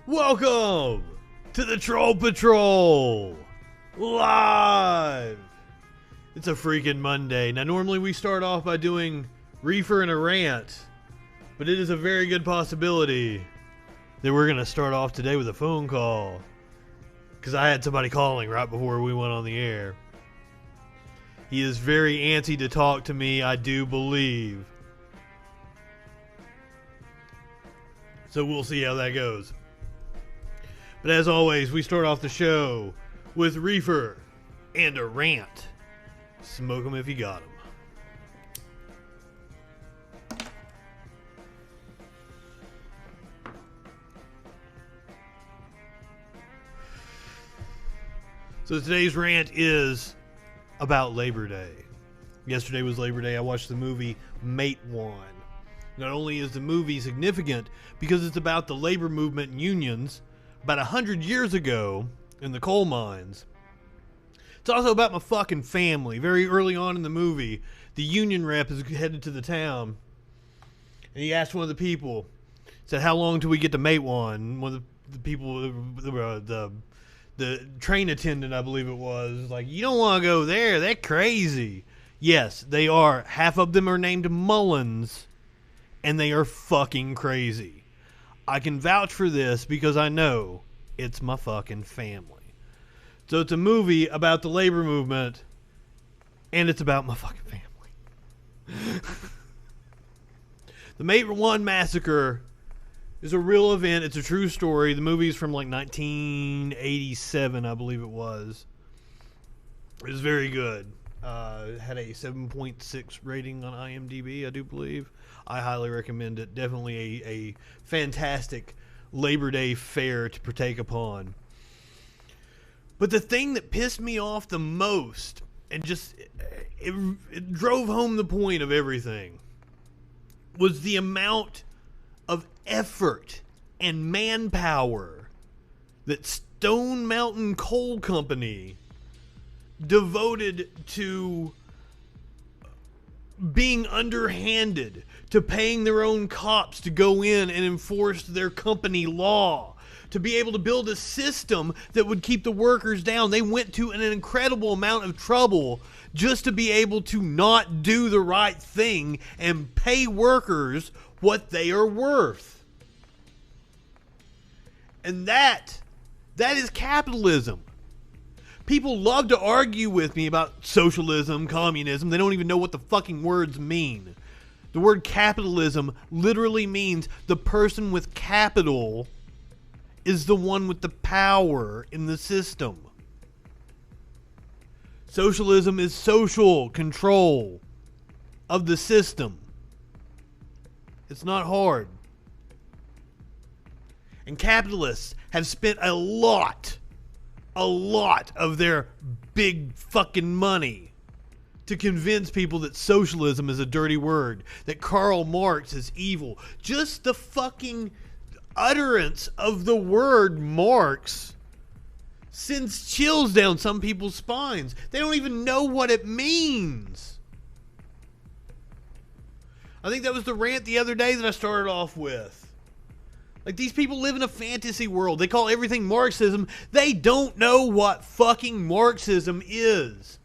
Welcome to the Troll Patrol live. It's a freaking Monday. Now, normally we start off by doing Reefer and a rant, but it is a very good possibility that we're going to start off today with a phone call, because I had somebody calling right before we went on the air. He is very antsy to talk to me, I do believe. So we'll see how that goes. But as always, we start off the show with Reefer and a rant. Smoke 'em if you got 'em. So today's rant is about Labor Day. Yesterday was Labor Day. I watched the movie Mate One. Not only is the movie significant because it's about the labor movement and unions about 100 years ago in the coal mines, it's also about my fucking family. Very early on in the movie, the union rep is headed to the town, and he asked one of the people, said, "How long till we get to Mate One?" One of the people, the train attendant, I believe it was, like, "You don't want to go there. They're crazy." Yes, they are. Half of them are named Mullins, and they are fucking crazy. I can vouch for this because I know it's my fucking family. So it's a movie about the labor movement, and it's about my fucking family. The Mate One massacre is a real event. It's a true story. The movie is from like 1987, I believe it was. It was very good. It had a 7.6 rating on IMDb, I do believe. I highly recommend it. Definitely a fantastic Labor Day fare to partake upon. But the thing that pissed me off the most, and just it drove home the point of everything, was the amount of effort and manpower that Stone Mountain Coal Company devoted to being underhanded, to paying their own cops to go in and enforce their company law, to be able to build a system that would keep the workers down. They went to an incredible amount of trouble just to be able to not do the right thing and pay workers what they are worth. And that is capitalism. People love to argue with me about socialism, communism. They don't even know what the fucking words mean. The word capitalism literally means the person with capital is the one with the power in the system. Socialism is social control of the system. It's not hard. And capitalists have spent a lot of their big fucking money to convince people that socialism is a dirty word, that Karl Marx is evil. Just the fucking utterance of the word Marx sends chills down some people's spines. They don't even know what it means. I think that was the rant the other day that I started off with. Like, these people live in a fantasy world. They call everything Marxism. They don't know what fucking Marxism is.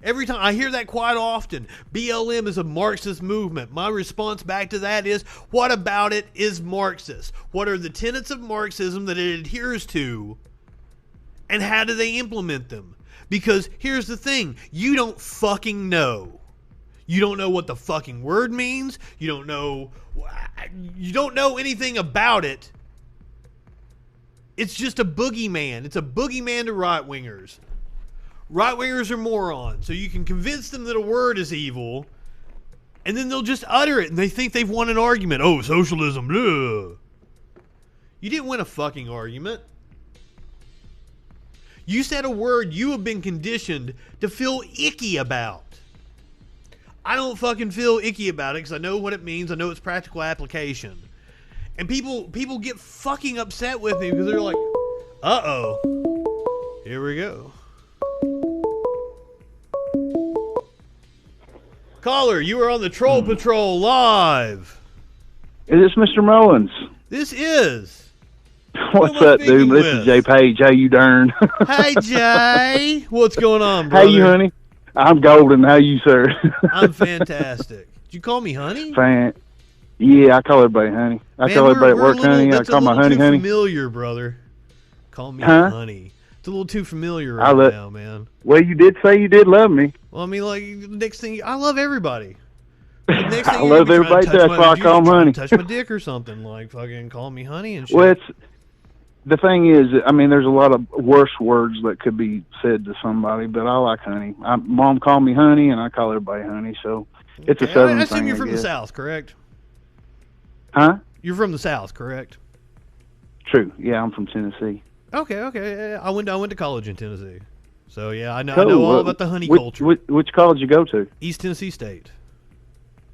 Every time I hear that quite often, BLM is a Marxist movement. My response back to that is, what about it is Marxist? What are the tenets of Marxism that it adheres to? And how do they implement them? Because here's the thing, you don't fucking know. You don't know what the fucking word means. You don't know anything about it. It's just a boogeyman. It's a boogeyman to right-wingers. Right-wingers are morons. So you can convince them that a word is evil, and then they'll just utter it, and they think they've won an argument. Oh, socialism, blah. You didn't win a fucking argument. You said a word you have been conditioned to feel icky about. I don't fucking feel icky about it because I know what it means. I know its practical application. And people get fucking upset with me because they're like, uh-oh. Here we go. Caller, you are on the Troll Patrol live. Is this Mr. Mullins? This is. What's Who am I up, dude? speaking This is with? Jay Page. How you darn? Hey, Jay. What's going on, How brother? you, honey? I'm golden. How you, sir? I'm fantastic. Did you call me honey? Yeah, I call everybody honey. I Man, call everybody at we're a work little. honey. I That's a call my little honey too honey. familiar, brother. Call me Huh? honey. It's a little too familiar I right now, man. Well, you did say you did love me. Well, I mean, like, the next thing, I love everybody. The next I thing you're gonna love be trying everybody to too. touch That's why I call them trying honey. to touch my dick or something, like fucking call me honey and shit. Well, the thing is, I mean, there's a lot of worse words that could be said to somebody, but I like honey. Mom called me honey, and I call everybody honey. So it's a Southern I assume thing. you're from the guess. South, correct? Huh? You're from the South, correct? True. Yeah, I'm from Tennessee. Okay. I went to college in Tennessee, so yeah, I know Cool. all about the honey which, culture. Which college you go to? East Tennessee State.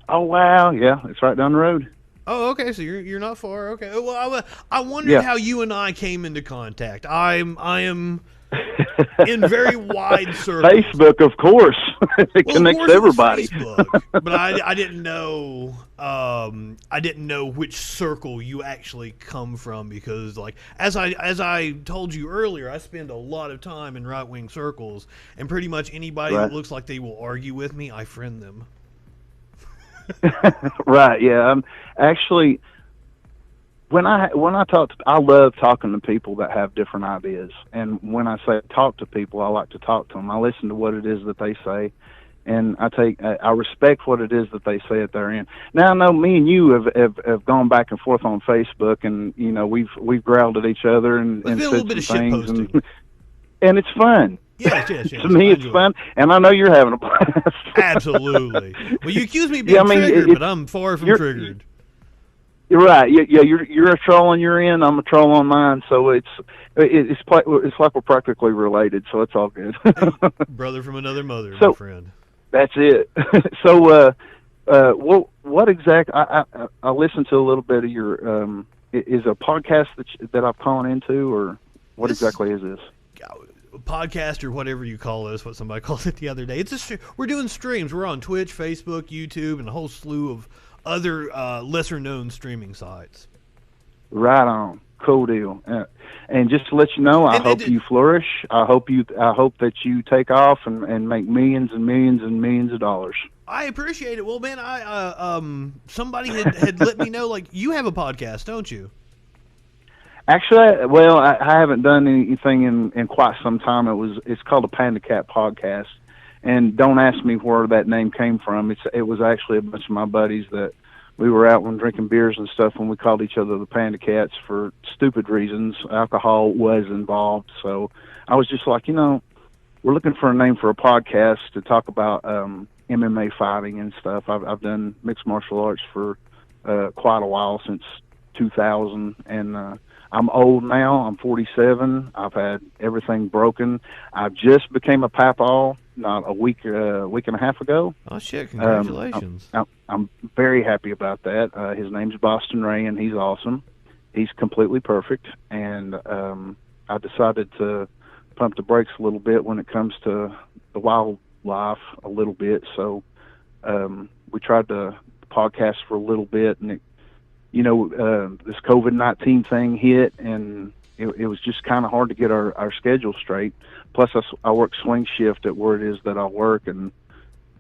Oh wow, yeah, it's right down the road. Oh, okay. So you're not far. Okay. Well, I wondered how you and I came into contact. I am in very wide circles. Facebook, of course, it connects of course everybody. It was Facebook, but I didn't know. I didn't know which circle you actually come from because, like, as I told you earlier, I spend a lot of time in right wing circles, and pretty much anybody that looks like they will argue with me, I friend them. Right, yeah. Actually, when I talk, I love talking to people that have different ideas. And when I say talk to people, I like to talk to them. I listen to what it is that they say, and I respect what it is that they say at their end. Now I know me and you have gone back and forth on Facebook, and you know we've growled at each other and There's been a little bit of shit posting, and it's fun. Yes. To me, it's fun, and I know you're having a blast. Absolutely. Well, you accuse me of being triggered, but I'm far from triggered. You're right. Yeah. You're a troll on your end. I'm a troll on mine. So it's like we're practically related. So it's all good. Brother from another mother, my friend. That's it. So, what exact? I listened to a little bit of your. Is a podcast that I've calling into, or what exactly is this? Podcast or whatever you call it is what somebody called it the other day. We're doing streams. We're on Twitch, Facebook, YouTube, and a whole slew of other lesser known streaming sites. Right on. Cool deal. And just to let you know, I hope you flourish. I hope that you take off and make millions and millions and millions of dollars. I appreciate it. Well, man, somebody had let me know, like, you have a podcast, don't you? Actually, well, I haven't done anything in quite some time. It's called a Panda Cat podcast, and don't ask me where that name came from. It was actually a bunch of my buddies that we were out when drinking beers and stuff when we called each other the Panda Cats for stupid reasons. Alcohol was involved, so I was just like, we're looking for a name for a podcast to talk about MMA fighting and stuff. I've done mixed martial arts for quite a while, since 2000, and I'm old now. I'm 47. I've had everything broken. I just became a papaw not a week and a half ago. Oh shit! Congratulations. I'm very happy about that. His name's Boston Ray, and he's awesome. He's completely perfect, and I decided to pump the brakes a little bit when it comes to the wildlife a little bit. So we tried to podcast for a little bit, and this COVID-19 thing hit, and it was just kind of hard to get our schedule straight. Plus, I work swing shift at where it is that I work, and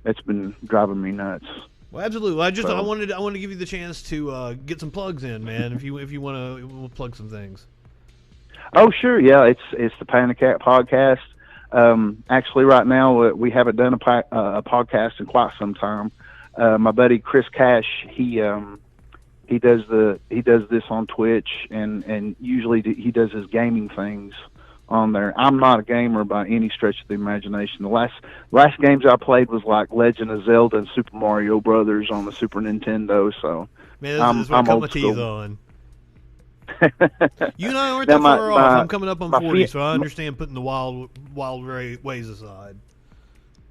it's been driving me nuts. Well, absolutely. I wanted to give you the chance to get some plugs in, man. If you want to, we'll plug some things. Oh, sure. Yeah, it's the Panda Cat podcast. Actually, right now we haven't done a podcast in quite some time. My buddy Chris Cash, he does this on Twitch, and usually he does his gaming things on there. I'm not a gamer by any stretch of the imagination. The last games I played was like Legend of Zelda and Super Mario Brothers on the Super Nintendo. So man, this is what I cut my teeth on. You and I aren't that far off. I'm coming up on 40, so I understand putting the wild ways aside.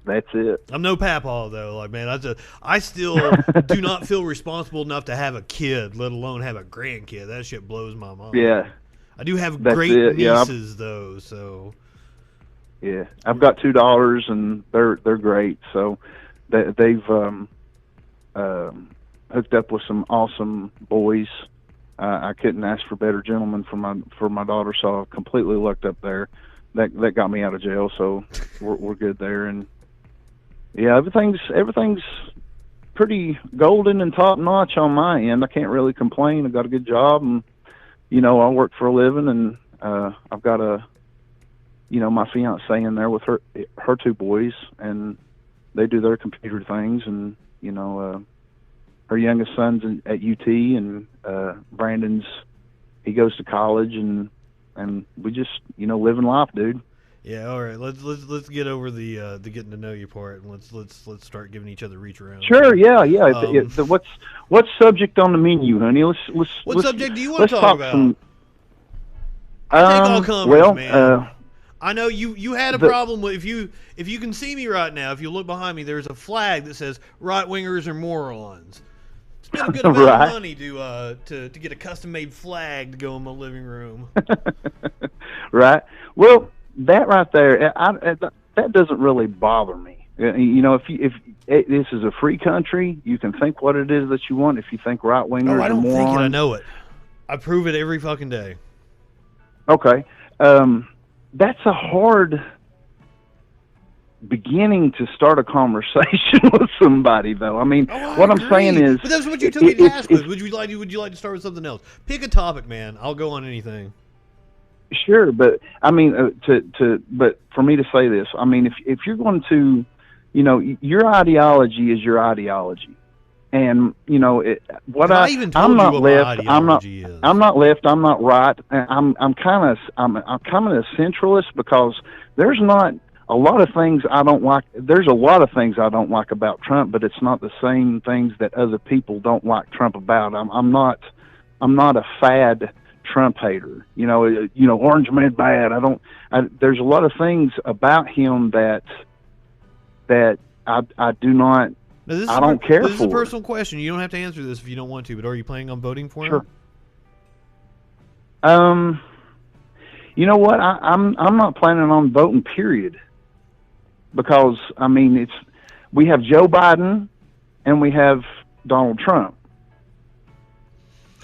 That's it. I'm no papaw though. Like, man, I still do not feel responsible enough to have a kid, let alone have a grandkid. That shit blows my mind. Yeah. I do have great nieces though, so. Yeah, I've got 2 daughters, and they're great. So they've hooked up with some awesome boys, I couldn't ask for better gentlemen for my daughter, so I completely lucked up there. That got me out of jail, so we're good there. And yeah, everything's pretty golden and top notch on my end. I can't really complain. I got a good job, and I work for a living, and I've got my fiance in there with her two boys, and they do their computer things, and her youngest son's at UT, and Brandon's, he goes to college, and we just living life, dude. Yeah, all right. Let's get over the getting to know you part, and let's start giving each other reach around. Sure, yeah. What's subject on the menu, honey? What subject do you want to talk about? I take all comers, man. I know you had a problem with if you can see me right now. If you look behind me, there's a flag that says right wingers are morons. Spent a good amount of money to get a custom made flag to go in my living room. Right. Well, that right there, that doesn't really bother me. If this is a free country, you can think what it is that you want. If you think right wingers are morons, I don't think it. I know it. I prove it every fucking day. Okay. That's a hard beginning to start a conversation with somebody, though. I mean, what I'm saying is, but that's what you took me to ask with. Would you like to start with something else? Pick a topic, man. I'll go on anything. Sure, but I mean, but for me to say this, I mean, if you're going to, your ideology is your ideology, and I'm not left. I'm not left. I'm not right. I'm kind of a centralist, because there's not a lot of things I don't like. There's a lot of things I don't like about Trump, but it's not the same things that other people don't like Trump about. I'm not a fad Trump hater. Orange man bad. There's a lot of things about him that I do not. I don't care for. This is a personal question. You don't have to answer this if you don't want to, but are you planning on voting for him? Sure. You know what? I'm not planning on voting, period. Because I mean, we have Joe Biden and we have Donald Trump.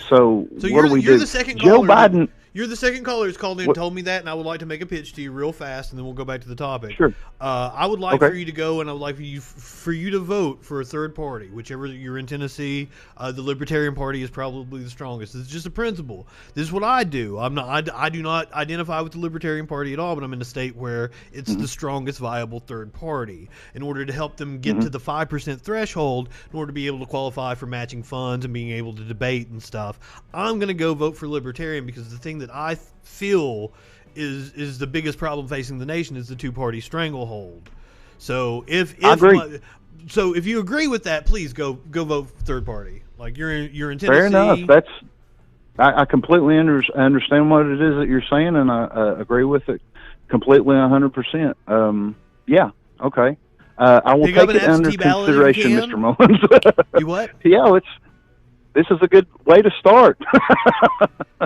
So what do we do? The second Joe Biden. You're the second caller who's called in and told me that, and I would like to make a pitch to you real fast, and then we'll go back to the topic. Sure. I would like for you to go, and I would like for you to vote for a third party, whichever you're in Tennessee. The Libertarian Party is probably the strongest. It's just a principle. This is what I do. I do not identify with the Libertarian Party at all, but I'm in a state where it's the strongest viable third party. In order to help them get to the 5% threshold, in order to be able to qualify for matching funds and being able to debate and stuff, I'm going to go vote for Libertarian, because the thing that I feel is the biggest problem facing the nation is the two-party stranglehold. So if you agree with that, please go vote for third party. Like you're in Tennessee. Fair enough. I completely understand what it is that you're saying, and I agree with it completely 100%. Yeah. Okay. I will take it under consideration, Mr. Mullins. You what? Yeah. This is a good way to start.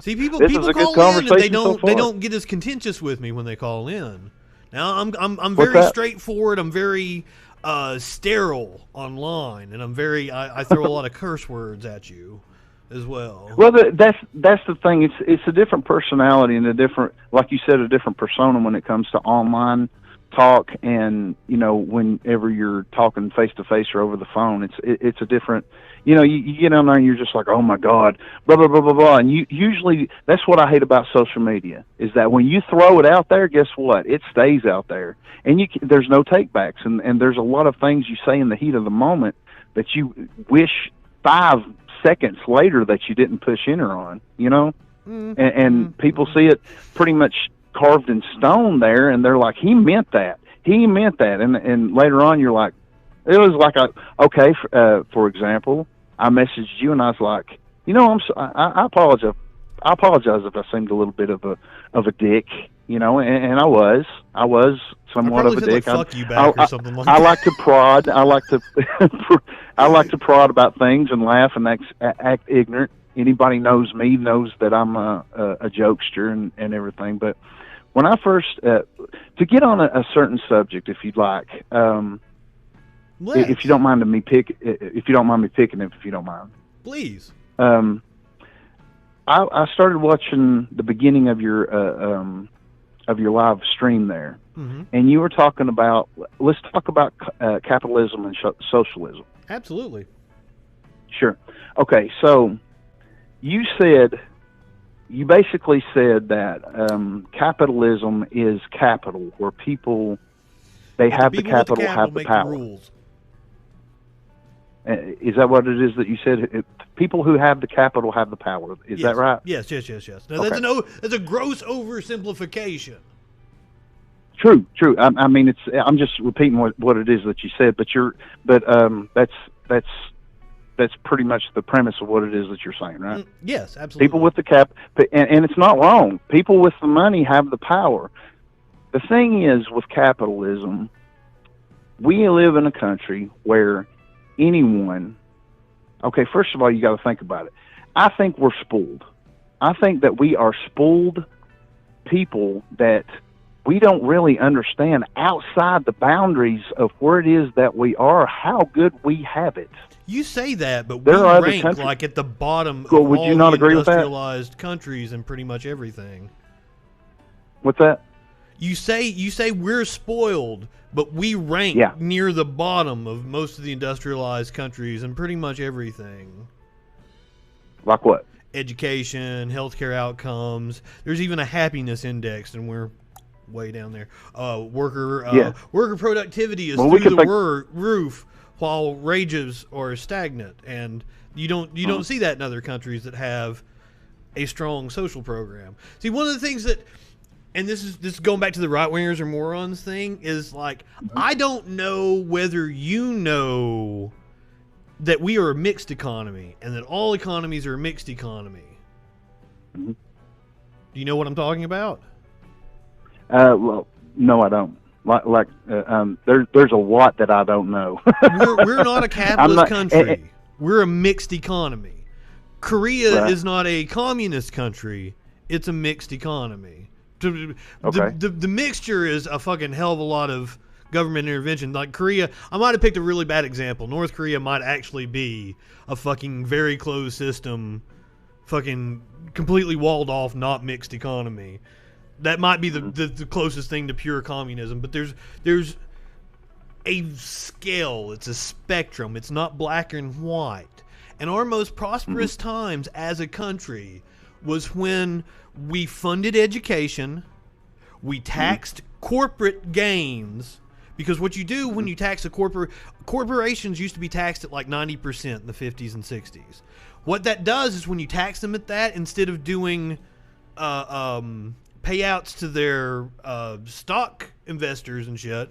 See, people call in and they don't get as contentious with me when they call in. Now I'm very straightforward. I'm very sterile online, and I throw a lot of curse words at you as well. Well, that's the thing. It's a different personality and a different, like you said, a different persona when it comes to online talk, and whenever you're talking face to face or over the phone, it's a different. You get on there and you're just like, oh my God, blah blah blah blah blah. And usually that's what I hate about social media, is that when you throw it out there, guess what? It stays out there, and there's no takebacks, and there's a lot of things you say in the heat of the moment that you wish 5 seconds later that you didn't push enter on. And people see it pretty much carved in stone there, and they're like, he meant that, and later on you're like, it was like for example, I messaged you and I was like, I apologize if I seemed a little bit of a dick, and I was somewhat of a dick. Fuck you back or something like I that. like to prod. I like to prod about things and laugh and act ignorant. Anybody knows me knows that I'm a jokester and everything. But when I first to get on a certain subject, if you'd like, if you don't mind me picking, if you don't mind, please. I started watching the beginning of your live stream there, and you were talking about. Let's talk about capitalism and socialism. Absolutely. Sure. Okay, so you basically said that capitalism is capital, where people have the capital, have the power. The rules. Is that what it is that you said? People who have the capital have the power. Is that right? Yes. Now, that's a gross oversimplification. True. I mean, I'm just repeating what it is that you said, that's pretty much the premise of what it is that you're saying, right? Yes, absolutely. People with the and it's not wrong. People with the money have the power. The thing is, with capitalism, we live in a country where anyone, okay, first of all, you got to think about it. I think we're spoiled. I think that we are spoiled people that we don't really understand outside the boundaries of where it is that we are, how good we have it. You say that, but there are rank countries, like at the bottom of would all you not the agree industrialized with that? countries and pretty much everything. What's that? You say we're spoiled, but we rank near the bottom of most of the industrialized countries and pretty much everything. Like what? Education, healthcare outcomes. There's even a happiness index, and we're way down there. Worker productivity is through the roof, while wages are stagnant, and you don't see that in other countries that have a strong social program. See, one of the things that, and this is going back to the right wingers or morons thing, is like, I don't know whether you know that we are a mixed economy and that all economies are a mixed economy. Do you know what I'm talking about? Well, no, I don't. There's a lot that I don't know. we're not a capitalist country. We're a mixed economy. Korea is not a communist country. It's a mixed economy. The mixture is a fucking hell of a lot of government intervention. Like Korea, I might have picked a really bad example. North Korea might actually be a fucking very closed system, fucking completely walled off, not mixed economy. That might be the closest thing to pure communism, but there's a scale. It's a spectrum. It's not black and white. And our most prosperous times as a country was when we funded education, we taxed corporate gains, because what you do when you tax a corporations used to be taxed at like 90% in the 50s and 60s. What that does is when you tax them at that, instead of doing payouts to their stock investors and shit,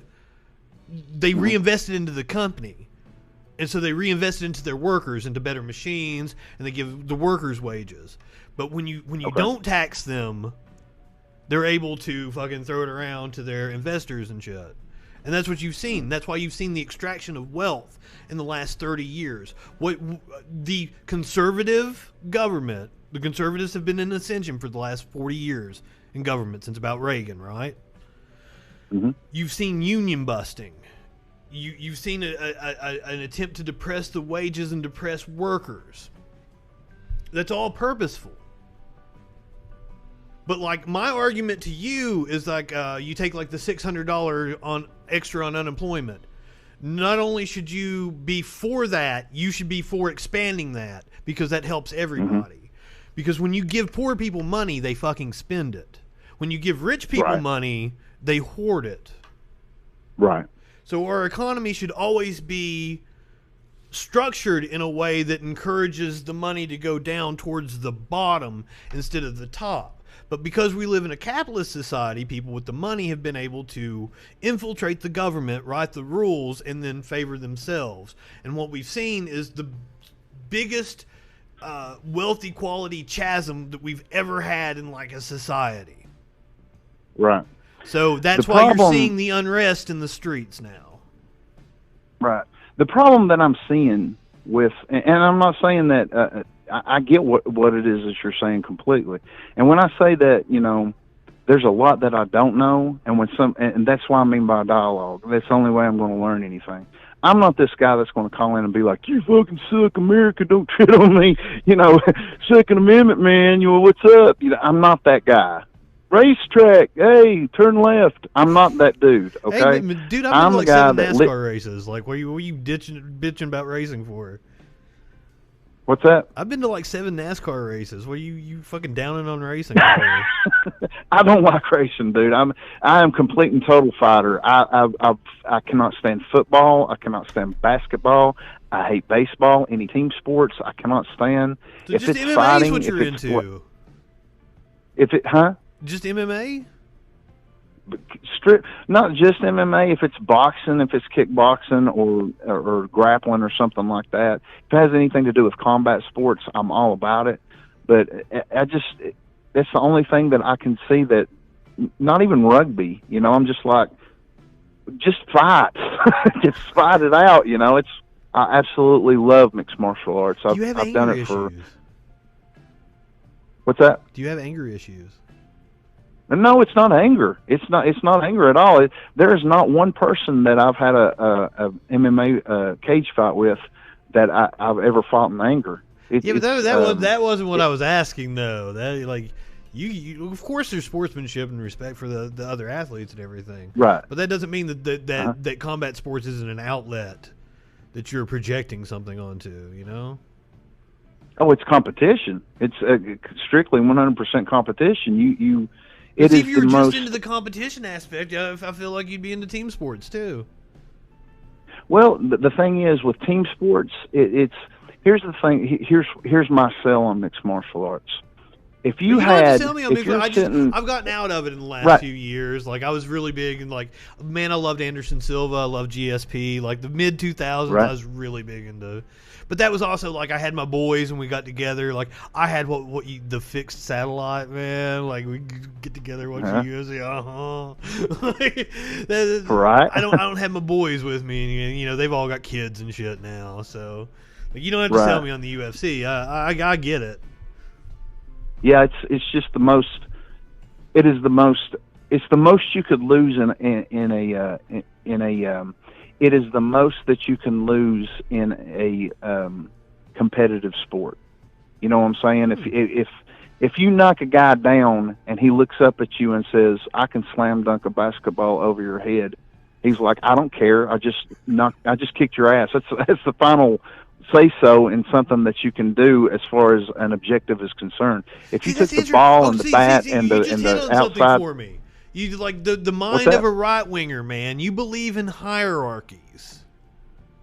they reinvested into the company. And so they reinvested into their workers, into better machines, and they give the workers wages. But when you don't tax them, they're able to fucking throw it around to their investors and shit. And that's what you've seen. That's why you've seen the extraction of wealth in the last 30 years. What the conservative government, the conservatives have been in ascension for the last 40 years in government, since about Reagan, right? You've seen union busting. You've seen an attempt to depress the wages and depress workers. That's all purposeful. But like, my argument to you is like, you take like the $600 on extra on unemployment. Not only should you be for that, you should be for expanding that, because that helps everybody. Because when you give poor people money, they fucking spend it. When you give rich people money, they hoard it. Right. So our economy should always be structured in a way that encourages the money to go down towards the bottom instead of the top. But because we live in a capitalist society, people with the money have been able to infiltrate the government, write the rules, and then favor themselves. And what we've seen is the biggest wealth equality chasm that we've ever had in like a society. Right. So that's why you're seeing the unrest in the streets now. Right. The problem that I'm seeing with, and I'm not saying that, I get what it is that you're saying completely. And when I say that, you know, there's a lot that I don't know, and that's what I mean by dialogue. That's the only way I'm going to learn anything. I'm not this guy that's going to call in and be like, "You fucking suck, America, don't tread on me," Second Amendment, man. What's up? I'm not that guy. Racetrack, hey, turn left. I'm not that dude. Okay, hey, dude, I'm been to like the guy 7 NASCAR races. Like, what are you bitching about racing for? What's that? I've been to like 7 NASCAR races. What are you fucking downing on racing for? I don't like racing, dude. I am complete and total fighter. I cannot stand football. I cannot stand basketball. I hate baseball. Any team sports, I cannot stand. So if just it's MMA fighting, is what you're into. Just MMA? Not just MMA. If it's boxing, if it's kickboxing or grappling or something like that, if it has anything to do with combat sports, I'm all about it. But that's the only thing that I can see that. Not even rugby. I'm just like, just fight, just fight it out. I absolutely love mixed martial arts. I've done it for. What's that? Do you have anger issues? No, it's not anger. It's not anger at all. There is not one person that I've had a MMA cage fight with that I've ever fought in anger. But that wasn't what I was asking though. That like you of course there's sportsmanship and respect for the other athletes and everything. Right. But that doesn't mean that combat sports isn't an outlet that you're projecting something onto. Oh, it's competition. It's strictly 100% competition. If you were just into the competition aspect, I feel like you'd be into team sports too. Well, the thing is with team sports, here's the thing. Here's my sell on mixed martial arts. If you had, tell me I've gotten out of it in the last few years. Like I was really big and like, man, I loved Anderson Silva. I loved GSP. Like the mid 2000s, I was really big into. But that was also like I had my boys and we got together. Like I had the fixed satellite, man. Like we get together watch the UFC. Right. I don't have my boys with me, and they've all got kids and shit now. So like, you don't have to sell me on the UFC. I get it. Yeah, it's just the most. It is the most. It's the most you could lose in a. It is the most that you can lose in a competitive sport. You know what I'm saying? If you knock a guy down and he looks up at you and says, "I can slam dunk a basketball over your head," he's like, "I don't care. I just kicked your ass." That's the final say so in something that you can do as far as an objective is concerned. If you took the ball and the bat and the outside for me. You like the mind of a right winger, man. You believe in hierarchies.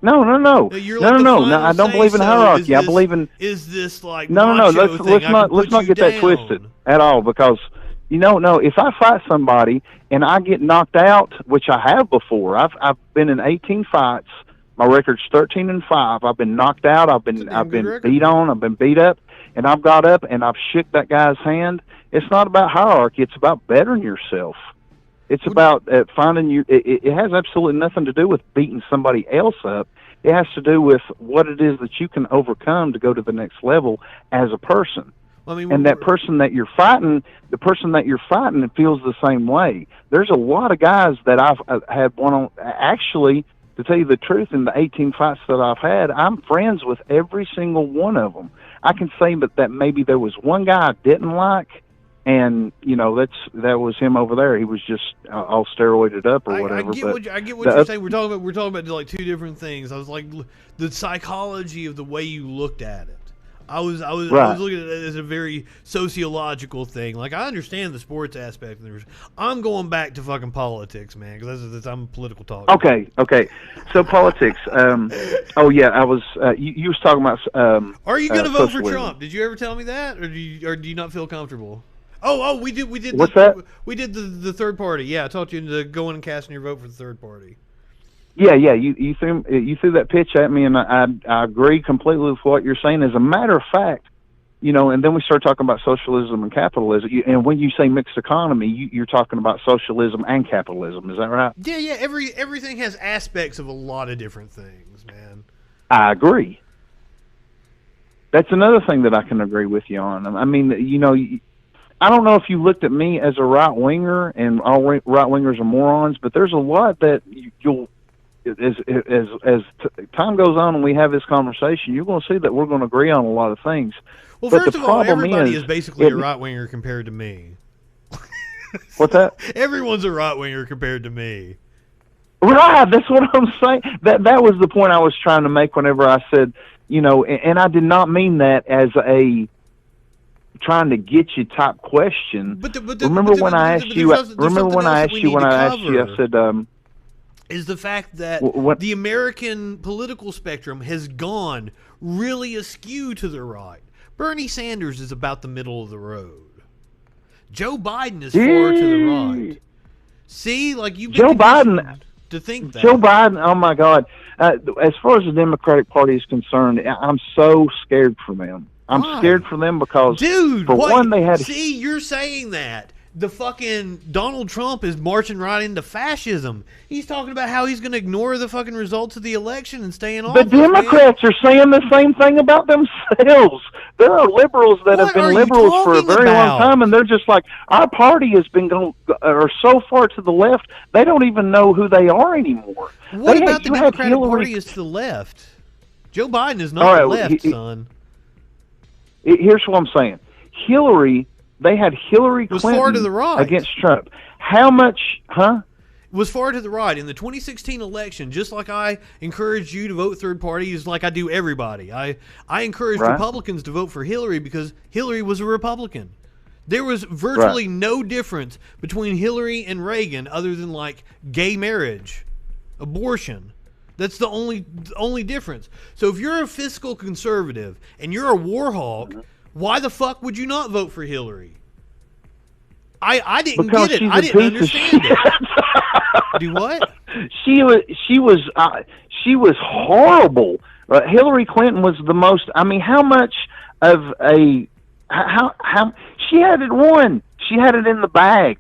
No. No, I don't believe in hierarchy. I believe in. Is this like no? Let's not get that twisted at all, because if I fight somebody and I get knocked out, which I have before, I've been in 18 fights. My record's 13-5. I've been knocked out. I've been beat on. I've been beat up, and I've got up and I've shook that guy's hand. It's not about hierarchy. It's about bettering yourself. It's about finding you. It has absolutely nothing to do with beating somebody else up. It has to do with what it is that you can overcome to go to the next level as a person. Well, I mean, and that person that you're fighting, it feels the same way. There's a lot of guys that I've had one-on. Actually, to tell you the truth, in the 18 fights that I've had, I'm friends with every single one of them. I can say that maybe there was one guy I didn't like, and that was him over there. He was just all steroided up or whatever. I get what you're saying. We're talking about like two different things. I was like the psychology of the way you looked at it. I was looking at it as a very sociological thing. Like I understand the sports aspect. I'm going back to fucking politics, man, because I'm a political talker. Okay. So politics. Oh yeah, I was. You was talking about. Are you going to vote for Trump? Did you ever tell me that, or do you not feel comfortable? Oh, we did. What's that? We did the third party. Yeah, I talked you into going and casting your vote for the third party. Yeah. You threw that pitch at me, and I agree completely with what you're saying. As a matter of fact, and then we start talking about socialism and capitalism. And when you say mixed economy, you're talking about socialism and capitalism. Is that right? Yeah. Everything has aspects of a lot of different things, man. I agree. That's another thing that I can agree with you on. I mean, I don't know if you looked at me as a right winger, and all right wingers are morons, but there's a lot that time goes on and we have this conversation, you're going to see that we're going to agree on a lot of things. Well, but first the of all, problem everybody is basically a right winger compared to me. What's that? Everyone's a right winger compared to me. Right, that's what I'm saying. That was the point I was trying to make whenever I said, and I did not mean that as a trying to get you type question. Remember when I asked you? Remember when I asked you? When I asked you, I said, is the fact that the American political spectrum has gone really askew to the right. Bernie Sanders is about the middle of the road. Joe Biden is far to the right. See, like you've been Joe Biden to think that. Joe Biden. Oh my God! As far as the Democratic Party is concerned, I'm so scared for them. I'm scared for them because, dude, for one, they had. See, you're saying that. The fucking Donald Trump is marching right into fascism. He's talking about how he's going to ignore the fucking results of the election and stay in office. The Democrats are saying the same thing about themselves. There are liberals that have been liberals for a very long time, and they're just like, our party has been going or so far to the left, they don't even know who they are anymore. What about the Democratic Party is to the left? Joe Biden is not the left, son. Here's what I'm saying. They had Hillary Clinton far to the right against Trump. How much, was far to the right in the 2016 election, just like I encouraged you to vote third parties like I do everybody. I encouraged Republicans to vote for Hillary because Hillary was a Republican. There was virtually no difference between Hillary and Reagan other than like gay marriage, abortion. That's the only difference. So if you're a fiscal conservative and you're a war hawk, why the fuck would you not vote for Hillary? I didn't get it. I didn't understand it. Do what? She was horrible. Hillary Clinton was the most. I mean, how much of a how she had it won? She had it in the bag.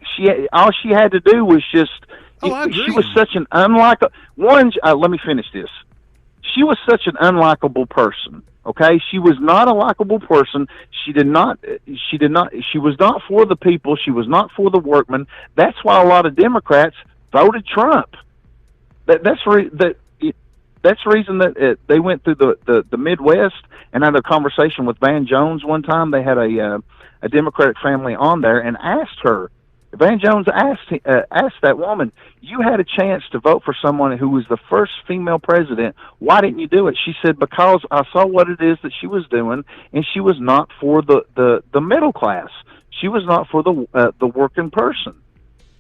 All she had to do was just. I agree. She was such an unlikable one. Let me finish this. She was such an unlikable person. Okay, she was not a likable person. She was not for the people. She was not for the workmen. That's why a lot of Democrats voted Trump. That's the reason that they went through the Midwest and had a conversation with Van Jones one time. They had a Democratic family on there and asked her. Van Jones asked that woman, you had a chance to vote for someone who was the first female president. Why didn't you do it? She said, because I saw what it is that she was doing, and she was not for the middle class. She was not for the working person.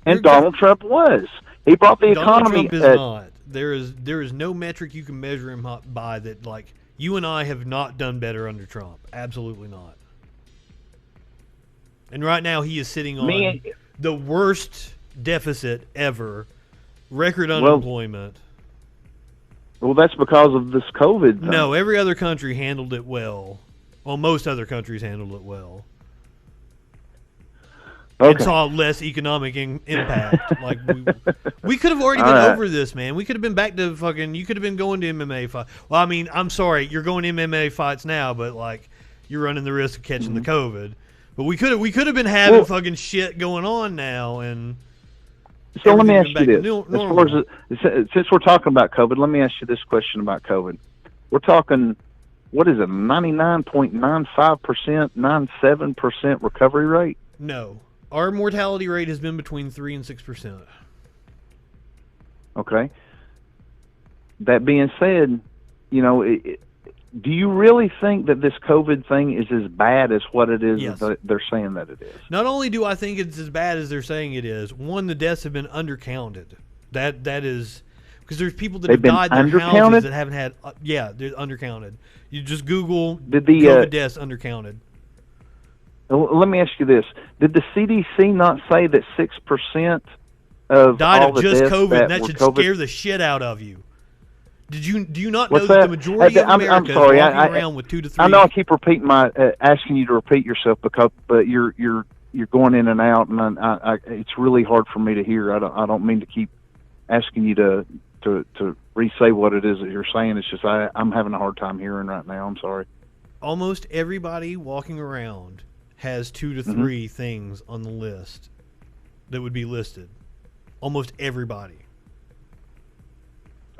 And Donald Trump was. He brought the economy. Donald Trump is not. There is no metric you can measure him by that, like, you and I have not done better under Trump. Absolutely not. And right now he is sitting on the worst deficit ever, record unemployment. Well, that's because of this COVID thing. No, every other country handled it well. Well, most other countries handled it well. Okay. And saw less economic impact. Like we could have already been over this, man. We could have been back to fucking. You could have been going to MMA fights. Well, I mean, I'm sorry, you're going to MMA fights now, but like you're running the risk of catching the COVID. But we could have been having fucking shit going on now, and so let me ask you this: since we're talking about COVID, let me ask you this question about COVID. We're talking, what is it, 99.95%, 97% recovery rate? No, our mortality rate has been between 3% and 6%. Okay. That being said, do you really think that this COVID thing is as bad as what it is that they're saying that it is? Not only do I think it's as bad as they're saying it is, one, the deaths have been undercounted. That is because there's people that have died in their houses that haven't had. They're undercounted. You just Google COVID deaths undercounted. Let me ask you this: did the CDC not say that 6% of died all of just deaths COVID? That should scare the shit out of you. Do you not know that the majority of America is walking around with 2 to 3? I know I keep repeating asking you to repeat yourself but you're going in and out, and it's really hard for me to hear. I don't mean to keep asking you to re-say what it is that you're saying. It's just I'm having a hard time hearing right now. I'm sorry. Almost everybody walking around has 2 to 3 things on the list that would be listed. Almost everybody.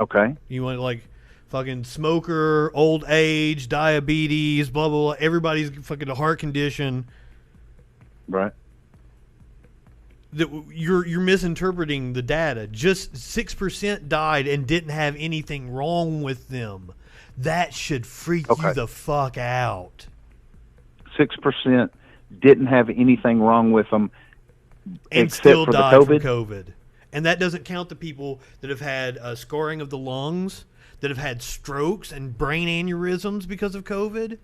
Okay. You want like fucking smoker, old age, diabetes, blah blah blah. Everybody's fucking a heart condition. Right. You're misinterpreting the data. Just 6% died and didn't have anything wrong with them. That should freak you the fuck out. 6% didn't have anything wrong with them, and except still for died the from COVID. COVID. And that doesn't count the people that have had scarring of the lungs, that have had strokes and brain aneurysms because of COVID.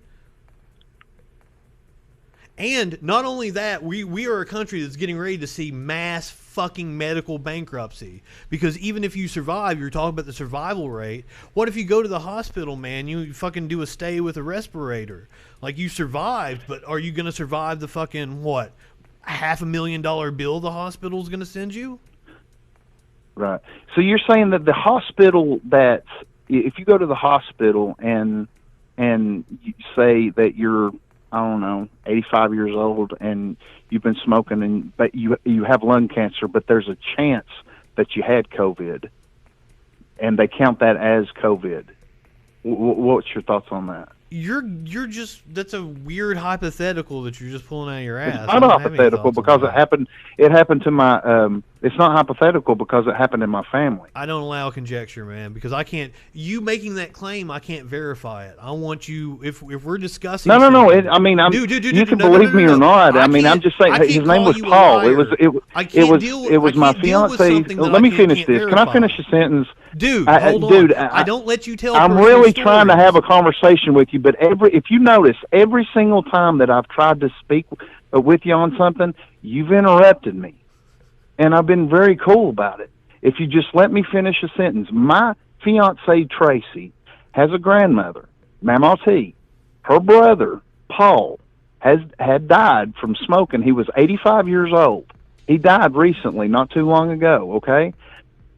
And not only that, we are a country that's getting ready to see mass fucking medical bankruptcy. Because even if you survive, you're talking about the survival rate. What if you go to the hospital, man? You fucking do a stay with a respirator. Like, you survived, but are you going to survive the fucking, what, $500,000 bill the hospital's going to send you? Right. So you're saying that the hospital if you go to the hospital and you say that you're, I don't know, 85 years old and you've been smoking but you have lung cancer, but there's a chance that you had COVID, and they count that as COVID. What's your thoughts on that? You're just, that's a weird hypothetical that you're just pulling out of your ass. It's not hypothetical because it happened to my it's not hypothetical because it happened in my family. I don't allow conjecture, man, because I can't, you making that claim, I can't verify it. I want you, if we're discussing No, you can believe me or not. I mean, I'm just saying his name was Paul. It was my fiance. Let me finish this. Can I finish the sentence? Dude, hold on. I don't let you tell. I'm really trying to have a conversation with you, but if you notice, every single time that I've tried to speak with you on something, you've interrupted me, and I've been very cool about it. If you just let me finish a sentence, my fiance Tracy has a grandmother, Mama T. Her brother Paul had died from smoking. He was 85 years old. He died recently, not too long ago. Okay.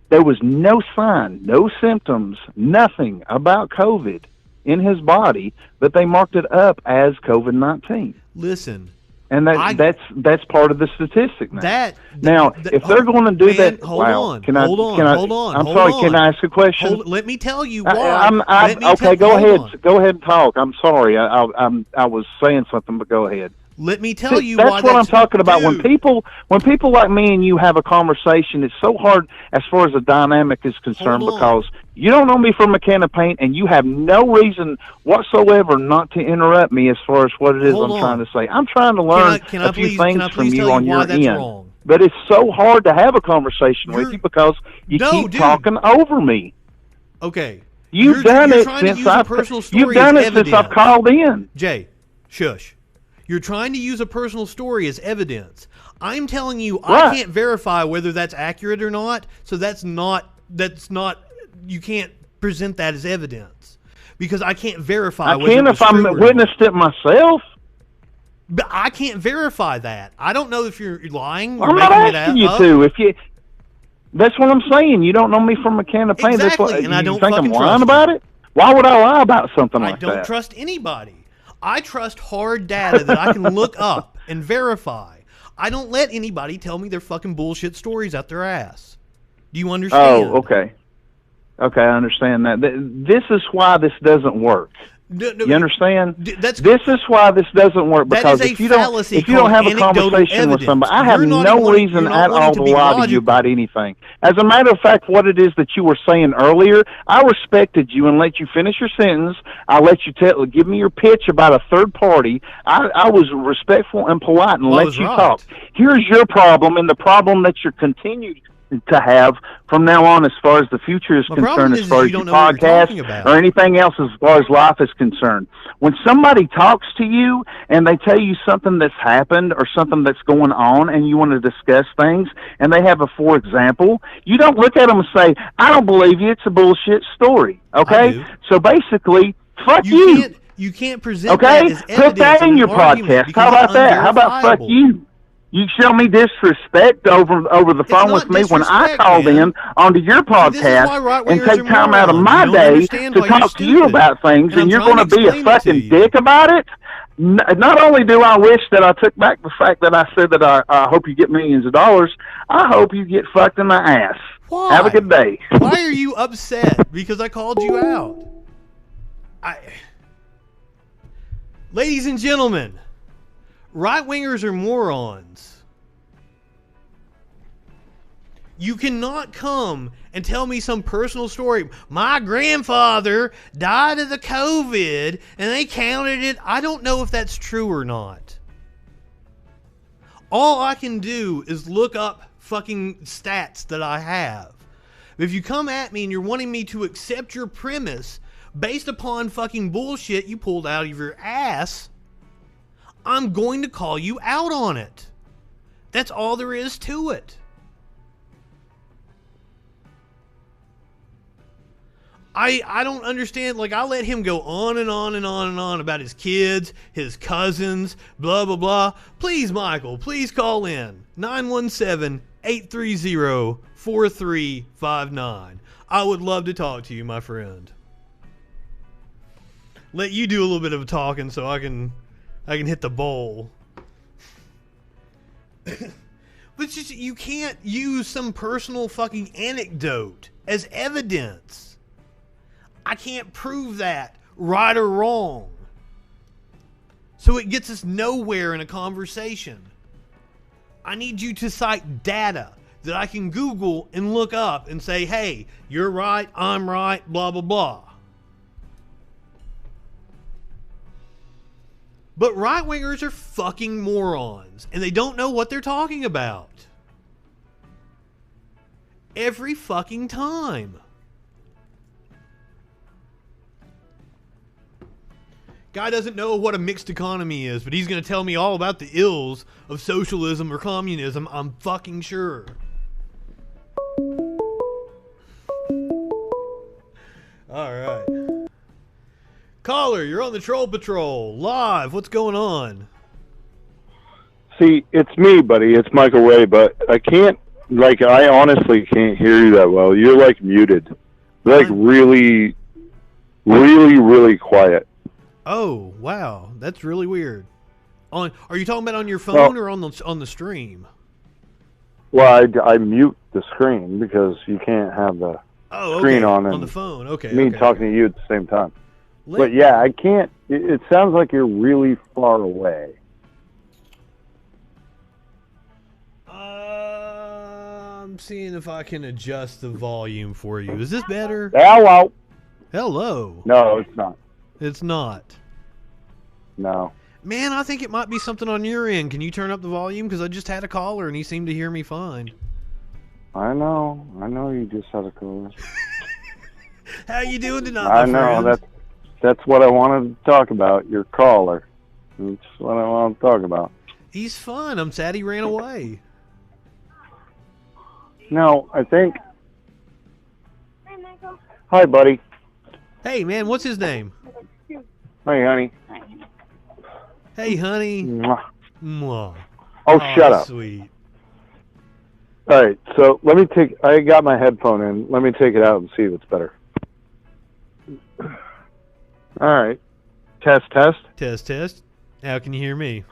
There was no sign, no symptoms, nothing about COVID in his body, but they marked it up as COVID-19. Listen, and that's part of the statistic now. If they're going to do that, hold on. Can I ask a question? Let me tell you why. Go ahead. Go ahead and talk. I'm sorry. I was saying something, but go ahead. Let me tell you that's why. What I'm talking about. When people like me and you have a conversation, it's so hard as far as the dynamic is concerned because you don't know me from a can of paint, and you have no reason whatsoever not to interrupt me as far as what it is I'm trying to say. I'm trying to learn a few things from you on your end. Wrong? But it's so hard to have a conversation with you because you keep talking over me. Okay. You've done it since I've called in. Jay, shush. You're trying to use a personal story as evidence. I'm telling you, I can't verify whether that's accurate or not. So that's not. You can't present that as evidence because I can't verify. I can if I witnessed it myself. But I can't verify that. I don't know if you're lying. I'm not asking you to. That's what I'm saying. You don't know me from a can of paint. Exactly, and I don't think I'm fucking lying about it. Why would I lie about something like that? I don't trust anybody. I trust hard data that I can look up and verify. I don't let anybody tell me their fucking bullshit stories out their ass. Do you understand? Oh, okay. Okay, I understand that. This is why this doesn't work. You understand? This is why this doesn't work, because if you don't have a conversation with somebody, I have no reason at all to lie to you about anything. As a matter of fact, what it is that you were saying earlier, I respected you and let you finish your sentence. I let you give me your pitch about a third party. I was respectful and polite and let you talk. Here's your problem, and the problem that you're continuing to have from now on as far as the future is concerned, as far as your podcast or anything else as far as life is concerned. When somebody talks to you and they tell you something that's happened or something that's going on and you want to discuss things and they have a for example, you don't look at them and say, I don't believe you, it's a bullshit story. Okay? So basically, fuck you. You can't present that as evidence. Put that in your podcast. How about that? How about fuck you? You show me disrespect over the phone with me when I called in onto your podcast and take time out of my day to talk to you about things, and you're going to be a fucking dick about it? Not only do I wish that I took back the fact that I said that I hope you get millions of dollars, I hope you get fucked in the ass. Why? Have a good day. Why are you upset because I called you out? Ladies and gentlemen, right-wingers are morons. You cannot come and tell me some personal story. My grandfather died of the COVID and they counted it. I don't know if that's true or not. All I can do is look up fucking stats that I have. If you come at me and you're wanting me to accept your premise based upon fucking bullshit you pulled out of your ass, I'm going to call you out on it. That's all there is to it. I don't understand. Like, I let him go on and on and on and on about his kids, his cousins, blah, blah, blah. Please, Michael, please call in. 917-830-4359. I would love to talk to you, my friend. Let you do a little bit of talking so I can hit the bowl. But it's just, you can't use some personal fucking anecdote as evidence. I can't prove that right or wrong. So it gets us nowhere in a conversation. I need you to cite data that I can Google and look up and say, hey, you're right, I'm right, blah, blah, blah. But right-wingers are fucking morons, and they don't know what they're talking about. Every fucking time. Guy doesn't know what a mixed economy is, but he's going to tell me all about the ills of socialism or communism, I'm fucking sure. Alright. Caller, you're on the Troll Patrol, live, what's going on? See, it's me, buddy, it's Michael Ray, but I honestly can't hear you that well. You're, muted. You're, really, really, really quiet. Oh, wow, that's really weird. Are you talking about on your phone or on the stream? Well, I mute the screen because you can't have the screen on the phone. Okay. Talking to you at the same time. But yeah, I can't. It sounds like you're really far away. I'm seeing if I can adjust the volume for you. Is this better? Hello. Hello. No, it's not. It's not. No. Man, I think it might be something on your end. Can you turn up the volume? Because I just had a caller and he seemed to hear me fine. I know you just had a caller. How you doing tonight, my friend? That's what I wanted to talk about, your caller. That's what I want to talk about. He's fun. I'm sad he ran away. No, I think... Hi, buddy. Hey, man, what's his name? Hey, honey. Hey, honey. Mwah. Mwah. Oh, shut up. Sweet. All right, so I got my headphone in. Let me take it out and see if it's better. All right. Test. Test. How can you hear me?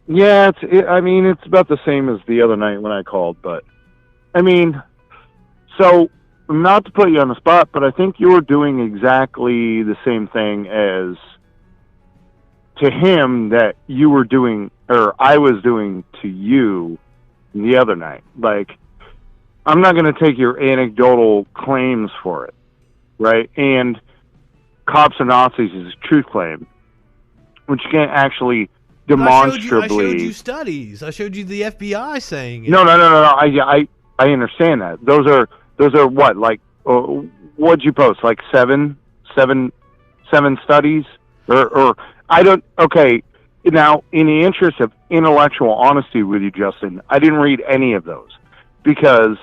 Yeah, it's about the same as the other night when I called, but so not to put you on the spot, but I think you were doing exactly the same thing as to him that you were doing, or I was doing to you the other night. I'm not going to take your anecdotal claims for it, right? And cops are Nazis is a truth claim, which you can't actually demonstrably... I showed you studies. I showed you the FBI saying it. No. I understand that. Those are what? What'd you post? Seven studies? Or I don't... Okay, now, in the interest of intellectual honesty with you, Justin, I didn't read any of those because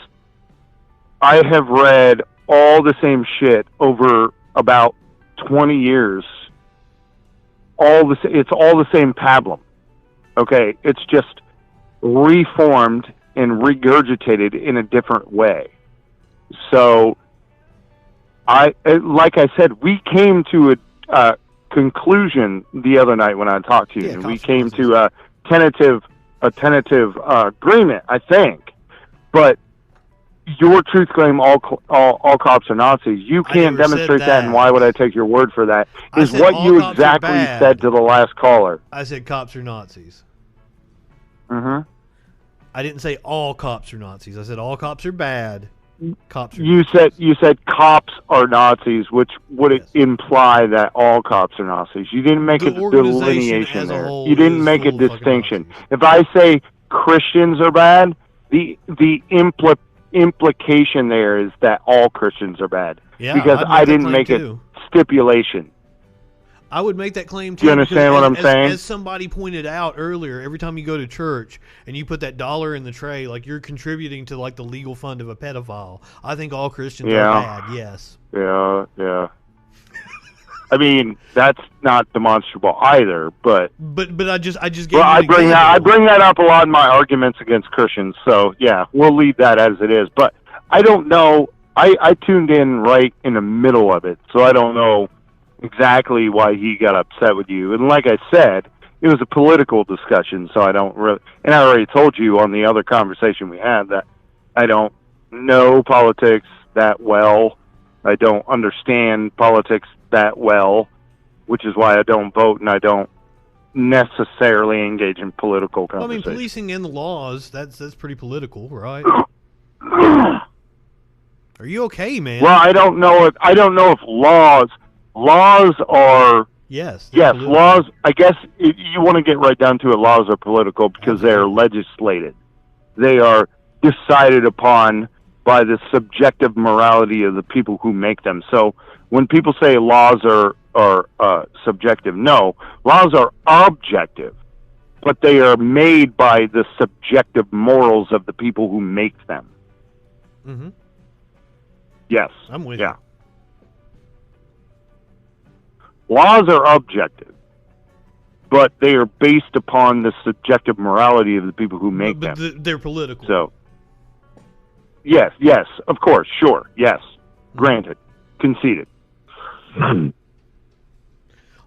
I have read all the same shit over about 20 years. It's all the same pablum. Okay, it's just reformed and regurgitated in a different way. So, like I said, we came to a conclusion the other night when I talked to you. We came to a tentative agreement, I think. But your truth claim all cops are Nazis. You can't never said demonstrate that, and that. why would I take your word for that? I Is said what all you cops are exactly bad. said to the last caller. I said cops are Nazis. Mm-hmm. I didn't say all cops are Nazis. I said all cops are bad. Cops are You said cops are Nazis, which would Yes. imply that all cops are Nazis. You didn't make The a organization delineation as a there. whole You didn't is make a full of fucking distinction. Nazis. If I say Christians are bad, the implication there is that all Christians are bad. Yeah, because I'd make I that didn't claim make too. a stipulation. I would make that claim too. Do you understand because what I'm saying? As somebody pointed out earlier, every time you go to church and you put that dollar in the tray, like you're contributing to like the legal fund of a pedophile. I think all Christians Yeah. are bad. Yes. Yeah. I mean, that's not demonstrable either, but I just gave well, you I an bring example. that up a lot in my arguments against Christians. So yeah, we'll leave that as it is. But I don't know. I tuned in right in the middle of it, so I don't know exactly why he got upset with you. And like I said, it was a political discussion, so I don't really. And I already told you on the other conversation we had that I don't know politics that well. I don't understand politics that well, which is why I don't vote and I don't necessarily engage in political Well, I mean, conversation. policing and the laws, that's pretty political, right? Are you okay, man? Well, I don't know if laws are Yes. they're political. laws. I guess if you want to get right down to it, laws are political because they are legislated. They are decided upon by the subjective morality of the people who make them. So when people say laws are subjective, no, laws are objective, but they are made by the subjective morals of the people who make them. Mm-hmm. Yes. I'm with Yeah. you. Laws are objective, but they are based upon the subjective morality of the people who make But them. they're political. So, yes, of course, sure, yes, granted, conceded.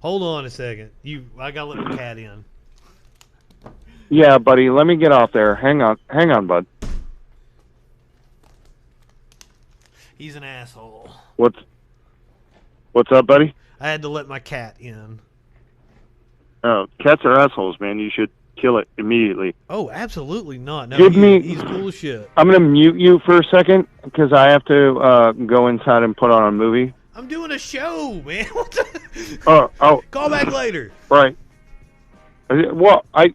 Hold on a second. I gotta let my cat in. Yeah, buddy, let me get off there. Hang on, bud. He's an asshole. What's up, buddy? I had to let my cat in. Oh, cats are assholes, man. You should kill it immediately. Oh, absolutely not. No, Give me- he's cool as shit. I'm gonna mute you for a second because I have to go inside and put on a movie. I'm doing a show, man. What the? Oh, Call back later. right. Well, I'm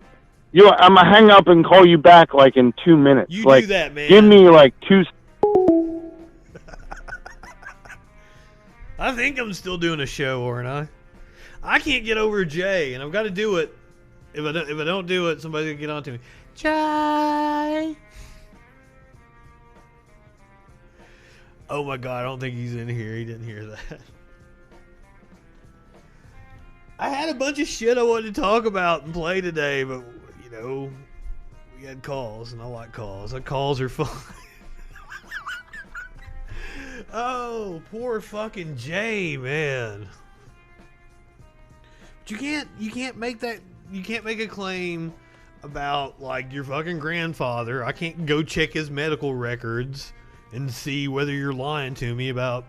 gonna hang up and call you back like in 2 minutes. You like, do that, man. Give me like 2. I think I'm still doing a show, aren't I? I can't get over Jay, and I've got to do it. If I don't do it, somebody's gonna get on to me. Jay. Oh my God! I don't think he's in here. He didn't hear that. I had a bunch of shit I wanted to talk about and play today, but you know, we had calls, and I like calls. Calls are fun. Oh, poor fucking Jay, man. But you can't make a claim about like your fucking grandfather. I can't go check his medical records and see whether you're lying to me about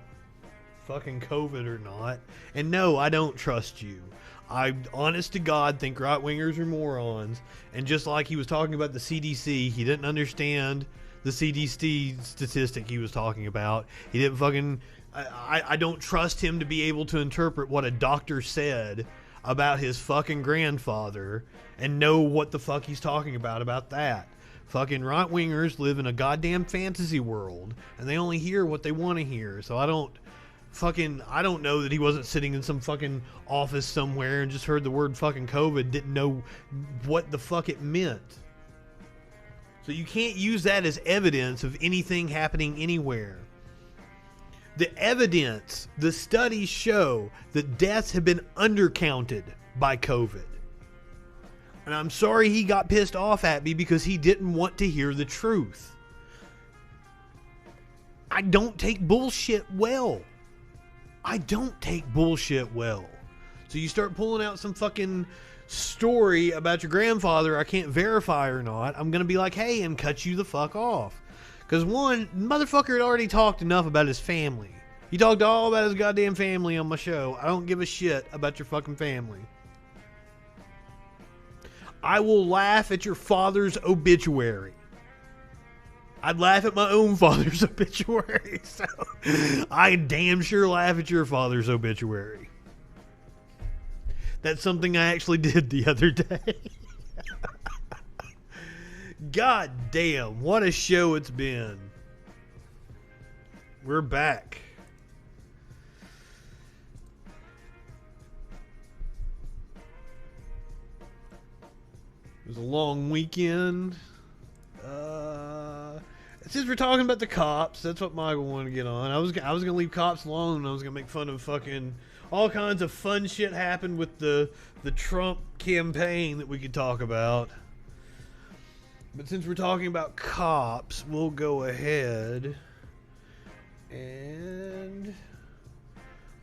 fucking COVID or not. And no, I don't trust you. I, honest to God, think right-wingers are morons. And just like he was talking about the CDC, he didn't understand the CDC statistic he was talking about. He didn't fucking... I don't trust him to be able to interpret what a doctor said about his fucking grandfather and know what the fuck he's talking about that. Fucking right-wingers live in a goddamn fantasy world, and they only hear what they want to hear. So I don't know that he wasn't sitting in some fucking office somewhere and just heard the word fucking COVID, didn't know what the fuck it meant. So you can't use that as evidence of anything happening anywhere. The evidence, the studies show that deaths have been undercounted by COVID. And I'm sorry he got pissed off at me because he didn't want to hear the truth. I don't take bullshit well. So you start pulling out some fucking story about your grandfather I can't verify or not, I'm going to be like, hey, and cut you the fuck off. Because one, motherfucker had already talked enough about his family. He talked all about his goddamn family on my show. I don't give a shit about your fucking family. I will laugh at your father's obituary. I'd laugh at my own father's obituary. So I damn sure laugh at your father's obituary. That's something I actually did the other day. God damn, what a show it's been. We're back. It was a long weekend. Since we're talking about the cops, that's what Michael wanted to get on. I was gonna leave cops alone, and I was gonna make fun of fucking all kinds of fun shit happened with the Trump campaign that we could talk about. But since we're talking about cops, we'll go ahead and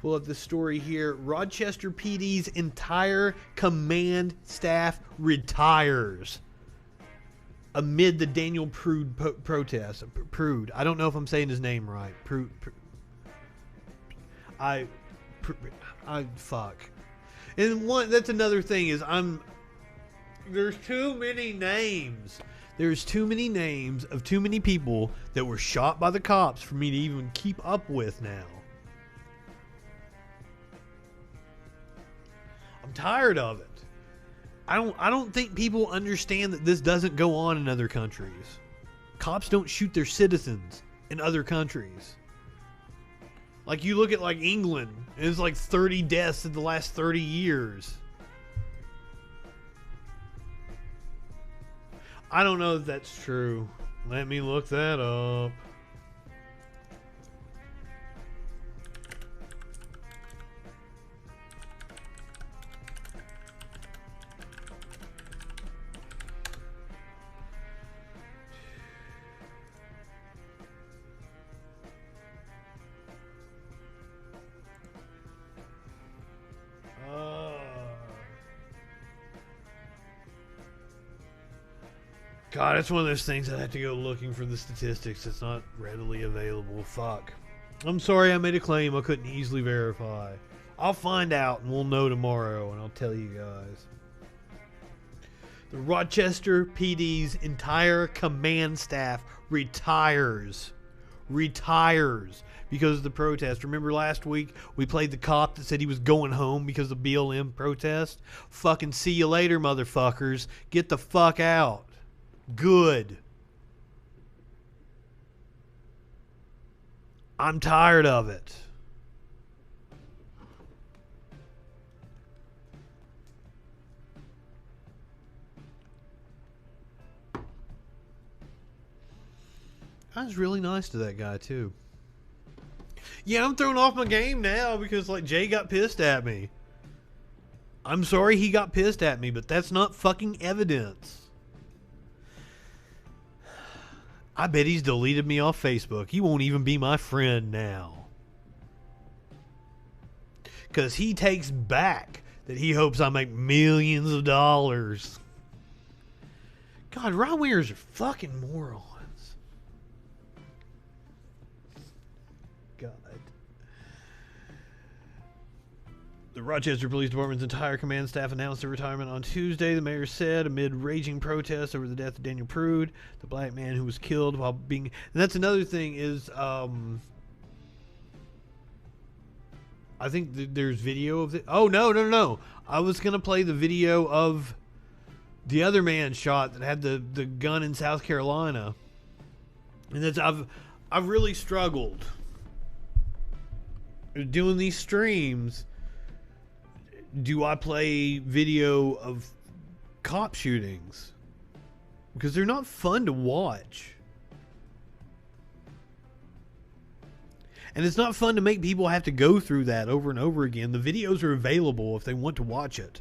pull up this story here. Rochester PD's entire command staff retires amid the Daniel Prude protest. Prude. I don't know if I'm saying his name right. Prude. I fuck. And that's another thing is there's too many names. There's too many names of too many people that were shot by the cops for me to even keep up with now. I'm tired of it. I don't think people understand that this doesn't go on in other countries. Cops don't shoot their citizens in other countries. Like you look at like England, it's like 30 deaths in the last 30 years. I don't know if that's true. Let me look that up. God, it's one of those things I have to go looking for the statistics. It's not readily available. Fuck. I'm sorry I made a claim I couldn't easily verify. I'll find out and we'll know tomorrow and I'll tell you guys. The Rochester PD's entire command staff retires. Retires because of the protest. Remember last week we played the cop that said he was going home because of the BLM protest? Fucking see you later, motherfuckers. Get the fuck out. Good. I'm tired of it. I was really nice to that guy too. Yeah, I'm throwing off my game now because like Jay got pissed at me. I'm sorry he got pissed at me, but that's not fucking evidence. I bet he's deleted me off Facebook. He won't even be my friend now. Because he takes back that he hopes I make millions of dollars. God, right-wingers are fucking morons. God. The Rochester Police Department's entire command staff announced their retirement on Tuesday, the mayor said, amid raging protests over the death of Daniel Prude, the black man who was killed while being... And that's another thing is, I think there's video of it. Oh, no. I was going to play the video of the other man shot that had the gun in South Carolina. And that's... I've really struggled doing these streams. Do I play video of cop shootings? Because they're not fun to watch. And it's not fun to make people have to go through that over and over again. The videos are available if they want to watch it.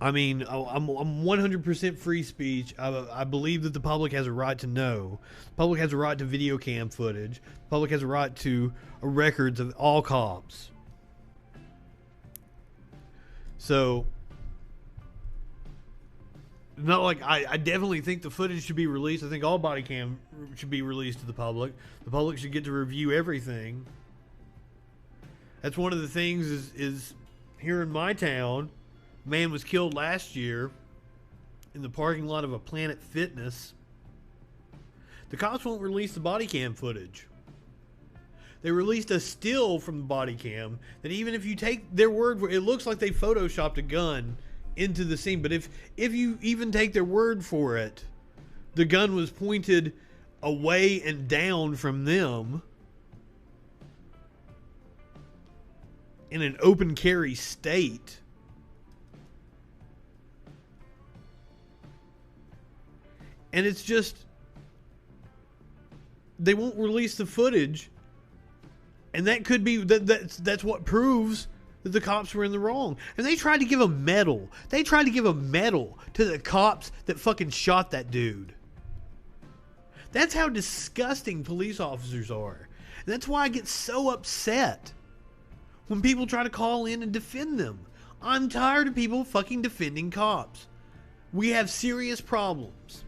I mean, I'm 100% free speech. I believe that the public has a right to know. The public has a right to video cam footage. The public has a right to records of all cops. So, not like I definitely think the footage should be released. I think all body cam should be released to the public. The public should get to review everything. That's one of the things is here in my town, a man was killed last year in the parking lot of a Planet Fitness. The cops won't release the body cam footage. They released a still from the body cam that even if you take their word for it, looks like they photoshopped a gun into the scene. But if you even take their word for it, the gun was pointed away and down from them in an open carry state. And it's just, they won't release the footage, and that could be that's what proves that the cops were in the wrong. And they tried to give a medal. They tried to give a medal to the cops that fucking shot that dude. That's how disgusting police officers are. And that's why I get so upset when people try to call in and defend them. I'm tired of people fucking defending cops. We have serious problems.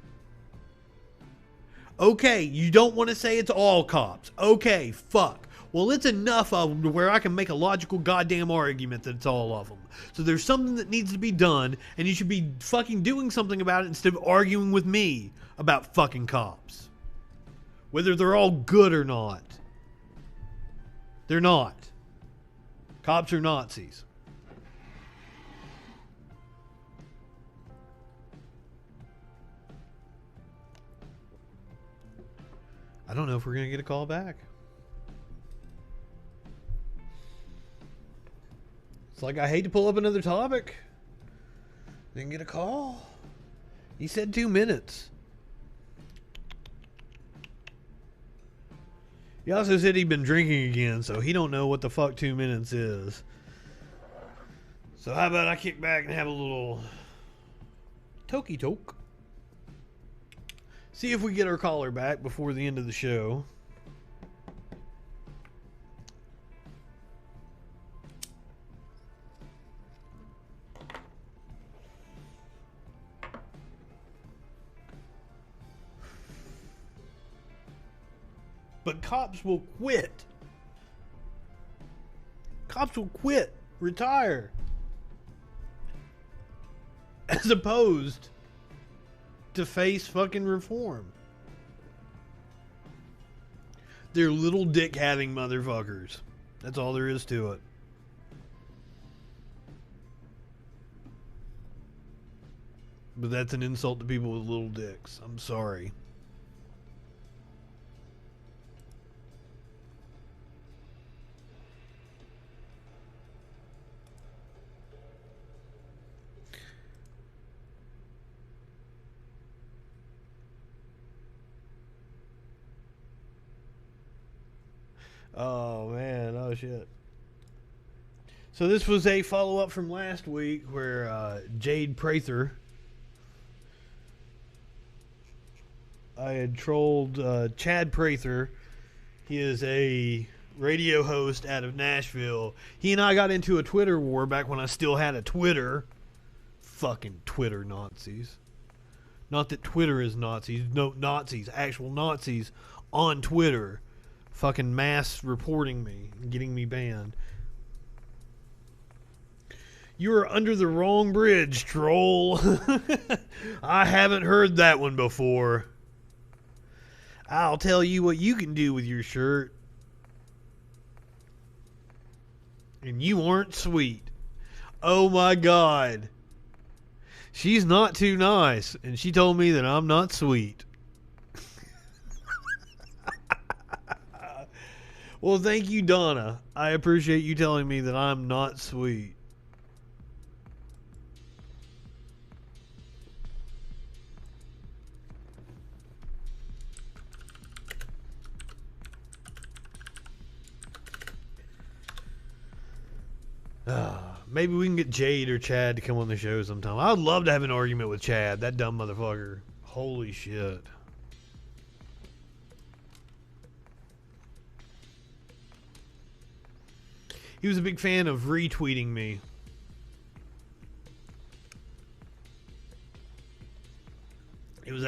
Okay, you don't want to say it's all cops. Okay, fuck. Well, it's enough of them where I can make a logical goddamn argument that it's all of them. So there's something that needs to be done, and you should be fucking doing something about it instead of arguing with me about fucking cops. Whether they're all good or not. They're not. Cops are Nazis. I don't know if we're going to get a call back. It's like I hate to pull up another topic. Didn't get a call. He said 2 minutes. He also said he'd been drinking again, so he don't know what the fuck 2 minutes is. So how about I kick back and have a little tokey toke? See if we get our caller back before the end of the show. But cops will quit. Cops will quit, retire, as opposed to face fucking reform. They're little dick having motherfuckers. That's all there is to it. But that's an insult to people with little dicks. I'm sorry. Oh man, oh shit. So this was a follow-up from last week where Jade Prather, I had trolled Chad Prather. He is a radio host out of Nashville. He and I got into a Twitter war back when I still had a Twitter. Fucking Twitter Nazis. Not that Twitter is Nazis. No, Nazis. Actual Nazis on Twitter. Fucking mass reporting me and getting me banned. You are under the wrong bridge, troll. I haven't heard that one before. I'll tell you what you can do with your shirt. And you aren't sweet. Oh my God. She's not too nice, and she told me that I'm not sweet. Well, thank you, Donna. I appreciate you telling me that I'm not sweet. Maybe we can get Jade or Chad to come on the show sometime. I would love to have an argument with Chad, that dumb motherfucker. Holy shit. He was a big fan of retweeting me.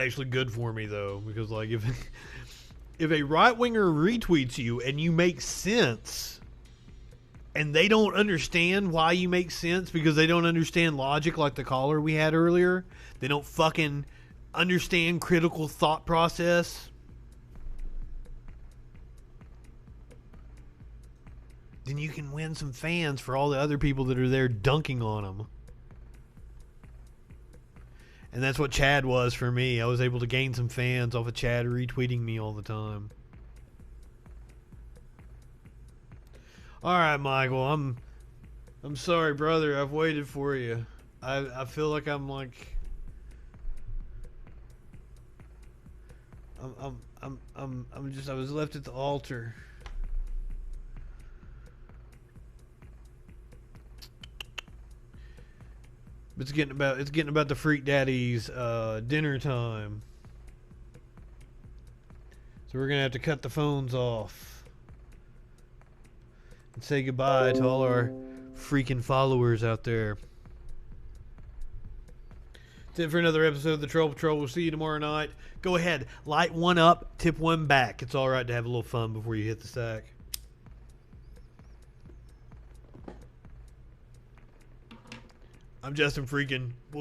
actually good for me though, because like if a right winger retweets you and you make sense, and they don't understand why you make sense because they don't understand logic, like the caller we had earlier, they don't fucking understand critical thought process, then you can win some fans for all the other people that are there dunking on them. And that's what Chad was for me. I was able to gain some fans off of Chad retweeting me all the time. All right, Michael. I'm sorry, brother. I've waited for you. I feel like I'm like I was left at the altar. It's getting about the Freak Daddy's dinner time. So we're gonna have to cut the phones off and say goodbye to all our freaking followers out there. That's it for another episode of the Troll Patrol. We'll see you tomorrow night. Go ahead, light one up, tip one back. It's all right to have a little fun before you hit the sack. I'm Justin Freakin. We'll